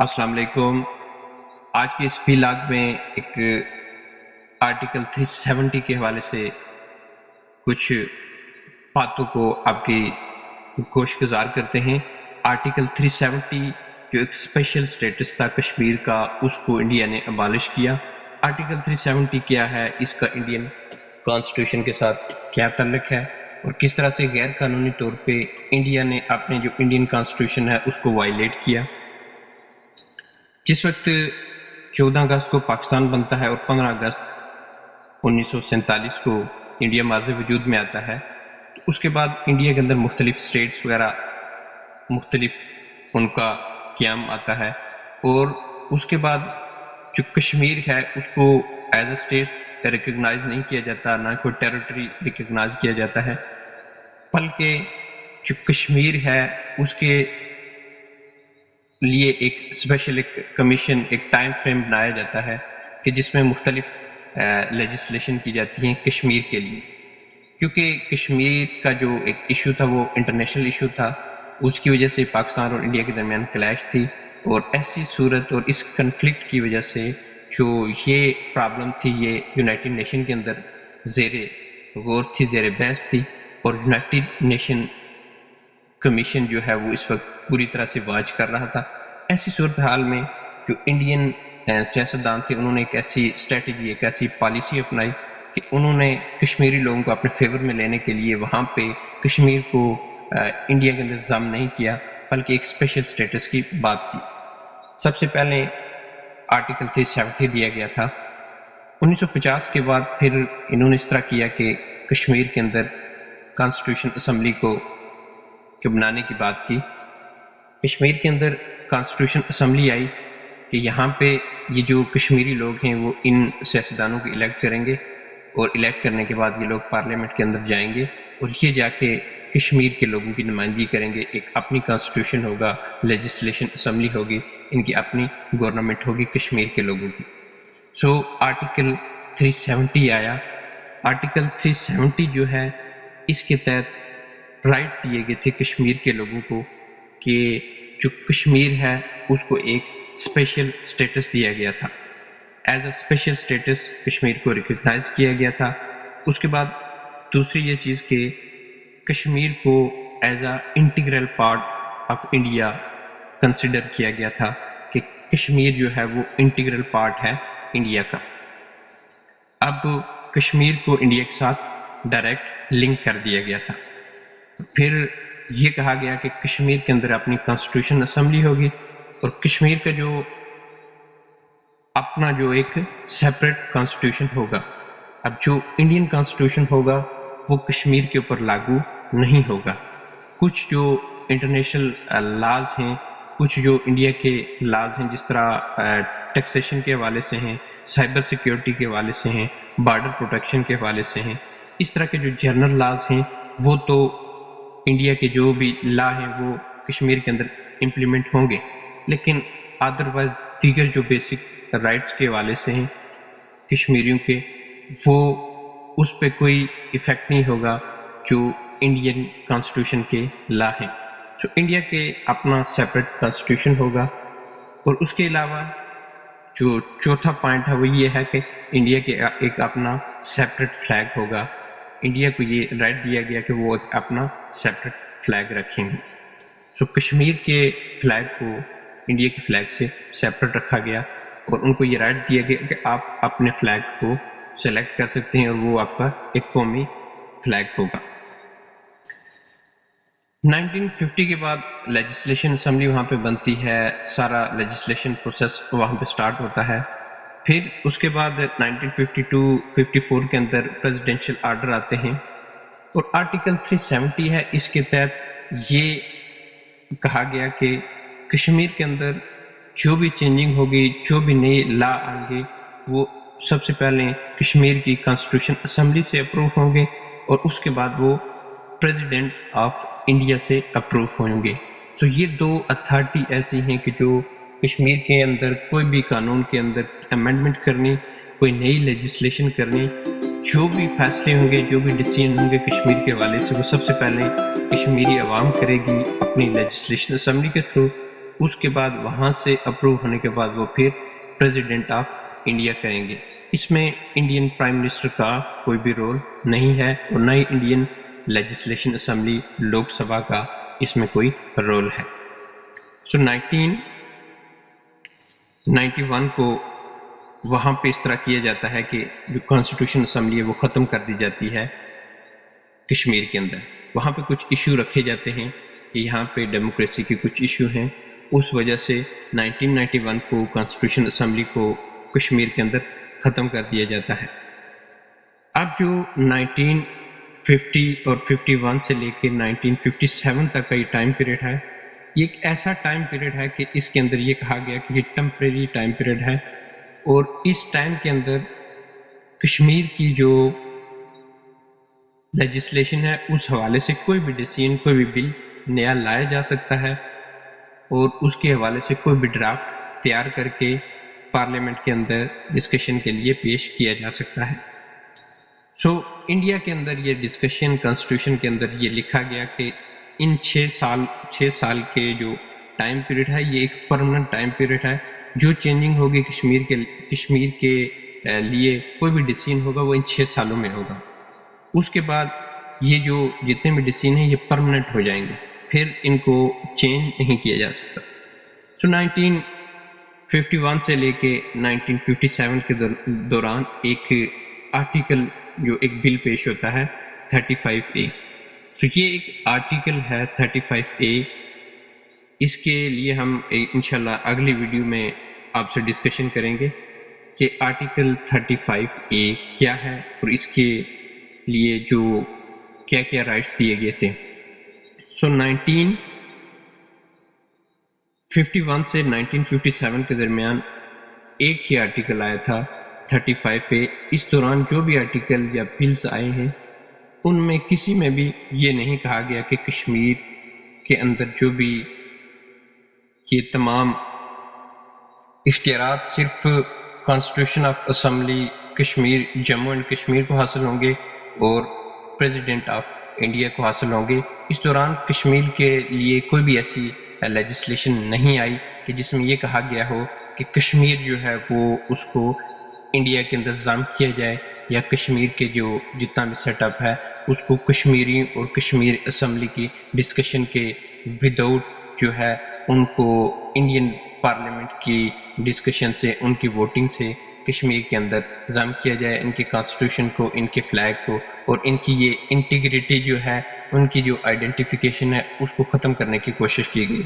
अस्सलाम वालेकुम। आज के इस व्लॉग में एक आर्टिकल 370 के हवाले से कुछ बातों को आपकी गोशगुजार करते हैं। आर्टिकल 370 जो एक स्पेशल स्टेटस था कश्मीर का, उसको इंडिया ने अबॉलिश किया। आर्टिकल 370 क्या है, इसका इंडियन कॉन्स्टिट्यूशन के साथ क्या ताल्लुक है और किस तरह से गैर कानूनी तौर पे इंडिया ने अपने जो इंडियन कॉन्स्टिट्यूशन है उसको वायलेट किया। जिस वक्त 14 अगस्त को पाकिस्तान बनता है और 15 अगस्त 1947 को इंडिया माज़ वजूद में आता है, तो उसके बाद इंडिया के अंदर मुख्तलिफ स्टेट्स वगैरह मुख्तलिफ उनका क़याम आता है और उसके बाद जो कश्मीर है उसको एज अ स्टेट रिकग्नाइज नहीं किया जाता, ना कोई टेरिटरी रिकग्नाइज किया जाता है, बल्कि जो कश्मीर है उसके लिए एक स्पेशल एक कमीशन, एक टाइम फ्रेम बनाया जाता है कि जिसमें मुख्तलिफ लेजिस्लेशन की जाती हैं कश्मीर के लिए। क्योंकि कश्मीर का जो एक इशू था वो इंटरनेशनल इशू था, उसकी वजह से पाकिस्तान और इंडिया के दरमियान क्लैश थी और ऐसी सूरत और इस कन्फ्लिक्ट की वजह से जो ये प्रॉब्लम थी ये यूनाइटेड नेशन के अंदर ज़ेर गौर थी, ज़ेर बहस थी और यूनाइटेड नेशन कमीशन जो है वो इस वक्त पूरी तरह से वाच कर रहा था। ऐसी सूरत हाल में जो इंडियन सियासतदान थे उन्होंने एक ऐसी स्ट्रेटजी, एक ऐसी पॉलिसी अपनाई कि उन्होंने कश्मीरी लोगों को अपने फेवर में लेने के लिए वहाँ पे कश्मीर को इंडिया के अंदर ज़म नहीं किया, बल्कि एक स्पेशल स्टेटस की बात की। सबसे पहले आर्टिकल 370 दिया गया था। 1950 के बाद फिर इन्होंने इस तरह किया कि कश्मीर के अंदर कॉन्स्टिट्यूशन असम्बली को बनाने की बात की। कश्मीर के अंदर कॉन्स्टिट्यूशन असम्बली आई कि यहाँ पे ये जो कश्मीरी लोग हैं वो इन सियासतदानों को इलेक्ट करेंगे और इलेक्ट करने के बाद ये लोग पार्लियामेंट के अंदर जाएंगे और ये जाके कश्मीर के लोगों की नुमाइंदगी करेंगे। एक अपनी कॉन्स्टिट्यूशन होगा, लेजिस्लेशन असम्बली होगी, इनकी अपनी गवर्नमेंट होगी कश्मीर के लोगों की। सो आर्टिकल 370 आया। आर्टिकल 370 जो है इसके तहत राइट दिए गए थे कश्मीर के लोगों को कि जो कश्मीर है उसको एक स्पेशल स्टेटस दिया गया था। As a special status Kashmir को रिकग्नाइज किया गया था। उसके बाद दूसरी ये चीज़ कि कश्मीर को as a integral part of India consider किया गया था कि कश्मीर जो है वो इंटीग्रल पार्ट है इंडिया का। अब कश्मीर को इंडिया के साथ डायरेक्ट लिंक कर दिया गया था। फिर ये कहा गया कि कश्मीर के अंदर अपनी कॉन्स्टिट्यूशन असम्बली होगी और कश्मीर का जो अपना जो एक सेपरेट कॉन्स्टिट्यूशन होगा। अब जो इंडियन कॉन्स्टिट्यूशन होगा वो कश्मीर के ऊपर लागू नहीं होगा। कुछ जो इंटरनेशनल लॉज हैं, कुछ जो इंडिया के लॉज हैं, जिस तरह टैक्सेशन के हवाले से हैं, साइबर सिक्योरिटी के हवाले से हैं, बॉर्डर प्रोटेक्शन के हवाले से हैं, इस तरह के जो जनरल लॉज हैं वो तो इंडिया के जो भी लॉ हैं वो कश्मीर के अंदर इम्प्लीमेंट होंगे, लेकिन अदरवाइज दीगर जो बेसिक राइट्स के हवाले से हैं कश्मीरियों के, वो उस पर कोई इफ़ेक्ट नहीं होगा जो इंडियन कॉन्स्टिट्यूशन के लॉ हैं। तो इंडिया के अपना सेपरेट कॉन्स्टिट्यूशन होगा और उसके अलावा जो चौथा पॉइंट है वो ये है कि इंडिया के एक अपना सेपरेट फ्लैग होगा। इंडिया को ये राइट दिया गया कि वो अपना सेपरेट फ्लैग रखेंगे। तो कश्मीर के फ्लैग को इंडिया के फ्लैग से सेपरेट रखा गया और उनको ये राइट दिया गया कि आप अपने फ्लैग को सेलेक्ट कर सकते हैं और वो आपका एक कौमी फ्लैग होगा। 1950 के बाद लेजिस्लेशन असम्बली वहाँ पे बनती है, सारा लेजिस्लेशन प्रोसेस वहाँ पे स्टार्ट होता है। फिर उसके बाद 1952-54 के अंदर प्रेसिडेंशियल आर्डर आते हैं और आर्टिकल 370 है, इसके तहत ये कहा गया कि कश्मीर के अंदर जो भी चेंजिंग होगी, जो भी नए लॉ आएंगे, वो सबसे पहले कश्मीर की कॉन्स्टिट्यूशन असम्बली से अप्रूव होंगे और उसके बाद वो प्रेसिडेंट ऑफ इंडिया से अप्रूव होंगे। तो ये दो अथॉरिटी ऐसी हैं कि जो कश्मीर के अंदर कोई भी कानून के अंदर अमेंडमेंट करनी, कोई नई लेजिस्लेशन करनी, जो भी फैसले होंगे, जो भी डिसीजन होंगे कश्मीर के हवाले से, वो सबसे पहले कश्मीरी अवाम करेगी अपनी लेजिस्लेशन असम्बली के थ्रू اس کے بعد وہاں سے اپروو ہونے کے بعد وہ پھر پریزیڈنٹ آف انڈیا کریں گے. اس میں انڈین پرائم منسٹر کا کوئی بھی رول نہیں ہے اور نہ ہی Indian legislation assembly Lok Sabha کا اس میں کوئی رول ہے. سو 1991 کو وہاں پہ اس طرح کیا جاتا ہے کہ جو کانسٹیٹیوشن اسمبلی ہے وہ ختم کر دی جاتی ہے کشمیر کے اندر. وہاں پہ کچھ ایشو رکھے جاتے ہیں کہ یہاں پہ ڈیموکریسی کے کچھ ایشو ہیں، اس وجہ سے 1991 کو کانسٹیٹیوشن اسمبلی کو کشمیر کے اندر ختم کر دیا جاتا ہے. اب جو 1950 اور 51 سے لے کے 1957 تک کا یہ ٹائم پیریڈ ہے، یہ ایک ایسا ٹائم پیریڈ ہے کہ اس کے اندر یہ کہا گیا کہ یہ ٹیمپریری ٹائم پیریڈ ہے، اور اس ٹائم کے اندر کشمیر کی جو لیجسلیشن ہے اس حوالے سے کوئی بھی ڈیسیژن، کوئی بھی بل نیا لایا جا سکتا ہے، اور اس کے حوالے سے کوئی بھی ڈرافٹ تیار کر کے پارلیمنٹ کے اندر ڈسکشن کے لیے پیش کیا جا سکتا ہے. سو انڈیا کے اندر یہ ڈسکشن کانسٹیٹیوشن کے اندر یہ لکھا گیا کہ ان 6 سال کے جو ٹائم پیریڈ ہے یہ ایک پرماننٹ ٹائم پیریڈ ہے. جو چینجنگ ہوگی کشمیر کے لیے کوئی بھی ڈیسیژن ہوگا وہ ان 6 سالوں میں ہوگا. اس کے بعد یہ جو جتنے بھی ڈیسیژن ہیں یہ پرماننٹ ہو جائیں گے، پھر ان کو چینج نہیں کیا جا سکتا. سو 1951 سے لے کے 1957 کے دوران ایک آرٹیکل جو ایک بل پیش ہوتا ہے 35A. تو یہ ایک آرٹیکل ہے 35A. اس کے لیے ہم انشاءاللہ اگلی ویڈیو میں آپ سے ڈسکشن کریں گے کہ آرٹیکل 35A کیا ہے اور اس کے لیے جو کیا کیا رائٹس دیے گئے تھے. سو 1951 سے 1957 کے درمیان ایک ہی آرٹیکل آیا تھا 35A. اس دوران جو بھی آرٹیکل یا بلز آئے ہیں ان میں کسی میں بھی یہ نہیں کہا گیا کہ کشمیر کے اندر جو بھی یہ تمام اختیارات صرف constitution of assembly Kashmir Jammu and Kashmir کو حاصل ہوں گے اور پریزیڈنٹ آف انڈیا کو حاصل ہوں گے. اس دوران کشمیر کے لیے کوئی بھی ایسی لیجسلیشن نہیں آئی کہ جس میں یہ کہا گیا ہو کہ کشمیر جو ہے وہ اس کو انڈیا کے اندر ضم کیا جائے، یا کشمیر کے جو جتنا بھی سیٹ اپ ہے اس کو کشمیری اور کشمیر اسمبلی کی ڈسکشن کے وداؤٹ جو ہے ان کو انڈین پارلیمنٹ کی ڈسکشن سے، ان کی ووٹنگ سے کشمیر کے اندر ضم کیا جائے، ان کے کانسٹیٹیوشن کو، ان کے فلیگ کو، اور ان کی یہ انٹیگریٹی جو ہے، ان کی جو آئیڈینٹیفیکیشن ہے اس کو ختم کرنے کی کوشش کی گئی.